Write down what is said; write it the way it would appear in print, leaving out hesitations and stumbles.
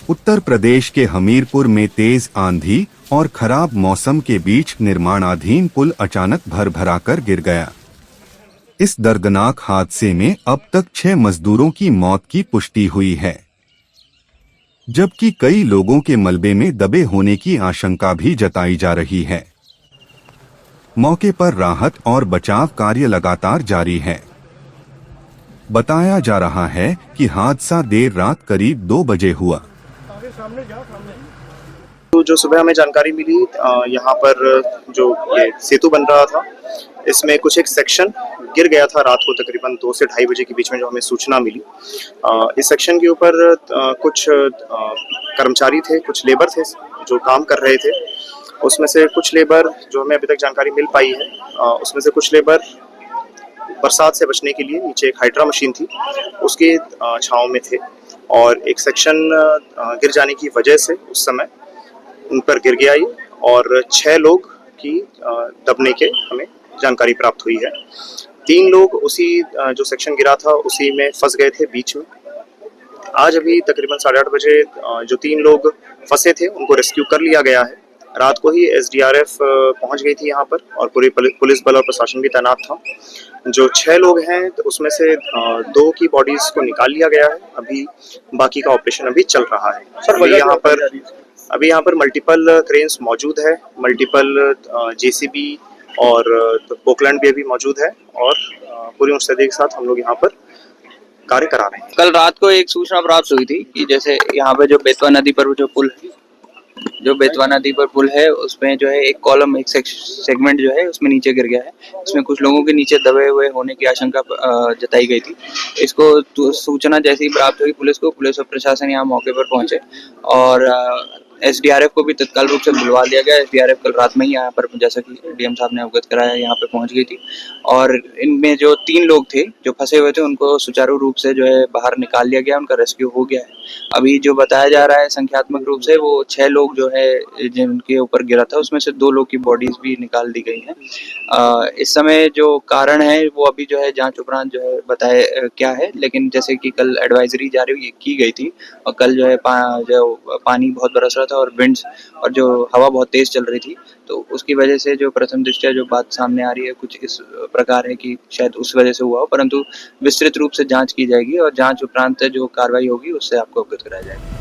उत्तर प्रदेश के हमीरपुर में तेज आंधी और खराब मौसम के बीच निर्माणाधीन पुल अचानक भरभराकर गिर गया। इस दर्दनाक हादसे में अब तक 6 मजदूरों की मौत की पुष्टि हुई है, जबकि कई लोगों के मलबे में दबे होने की आशंका भी जताई जा रही है। मौके पर राहत और बचाव कार्य लगातार जारी है। बताया जा रहा है कि हादसा देर रात करीब 2 बजे हुआ। तो जो सुबह हमें जानकारी मिली, यहाँ पर जो ये सेतु बन रहा था, इसमें कुछ एक सेक्शन गिर गया था रात को तकरीबन 2 से ढाई बजे के बीच में जो हमें सूचना मिली। इस सेक्शन के ऊपर कुछ कर्मचारी थे, कुछ लेबर थे जो काम कर रहे थे। उसमें से कुछ लेबर जो हमें अभी तक जानकारी मिल पाई है, उसमें से कुछ लेबर बरसात से बचने के लिए नीचे एक हाइड्रा मशीन थी, उसके छांव में थे और एक सेक्शन गिर जाने की वजह से उस समय उन पर गिर गया ये, और 6 लोग की दबने के हमें जानकारी प्राप्त हुई है। 3 लोग उसी जो सेक्शन गिरा था उसी में फंस गए थे बीच में। आज अभी तकरीबन 8:30 बजे जो 3 लोग फंसे थे उनको रेस्क्यू कर लिया गया है। रात को ही SDRF पहुंच गई थी यहाँ पर और पूरी पुलिस बल और प्रशासन भी तैनात था। जो 6 लोग हैं तो उसमें से 2 की बॉडीज को निकाल लिया गया है। अभी बाकी का ऑपरेशन अभी चल रहा है। अभी यहाँ पर मल्टीपल क्रेन्स मौजूद है, मल्टीपल JCB और पोकलैंड भी अभी मौजूद है और पूरी मुस्तैदी के साथ हम लोग यहाँ पर कार्य करा रहे हैं। कल रात को एक सूचना प्राप्त हुई थी कि जैसे यहाँ पे जो बेतवा नदी पर जो पुल है उसमें जो है एक कॉलम, एक सेगमेंट जो है उसमें नीचे गिर गया है। इसमें कुछ लोगों के नीचे दबे हुए होने की आशंका जताई गई थी। इसको सूचना जैसे ही प्राप्त हुई पुलिस और प्रशासन यहाँ मौके पर पहुंचे और SDRF को भी तत्काल रूप से बुलवा लिया गया। SDRF कल रात में ही यहाँ पर, जैसा कि DM साहब ने अवगत कराया, यहाँ पे पहुंच गई थी और इनमें जो 3 लोग थे जो फंसे हुए थे उनको सुचारू रूप से जो है बाहर निकाल लिया गया, उनका रेस्क्यू हो गया है। अभी जो बताया जा रहा है संख्यात्मक रूप से वो 6 लोग जो है जिनके ऊपर गिरा था उसमें से 2 लोग की बॉडीज भी निकाल दी गई हैं। इस समय जो कारण है वो अभी जो है जांच उपरांत जो है बताए क्या है, लेकिन जैसे कि कल एडवाइजरी जारी की गई थी और कल जो है पानी बहुत बरस रहा था और विंड्स और जो हवा बहुत तेज चल रही थी, तो उसकी वजह से जो प्रथम दृष्टया जो बात सामने आ रही है कुछ इस प्रकार है कि शायद उस वजह से हुआ हो, परंतु विस्तृत रूप से जांच की जाएगी और जांच उपरांत जो कार्रवाई होगी उससे आपको अवगत कराया जाएगा।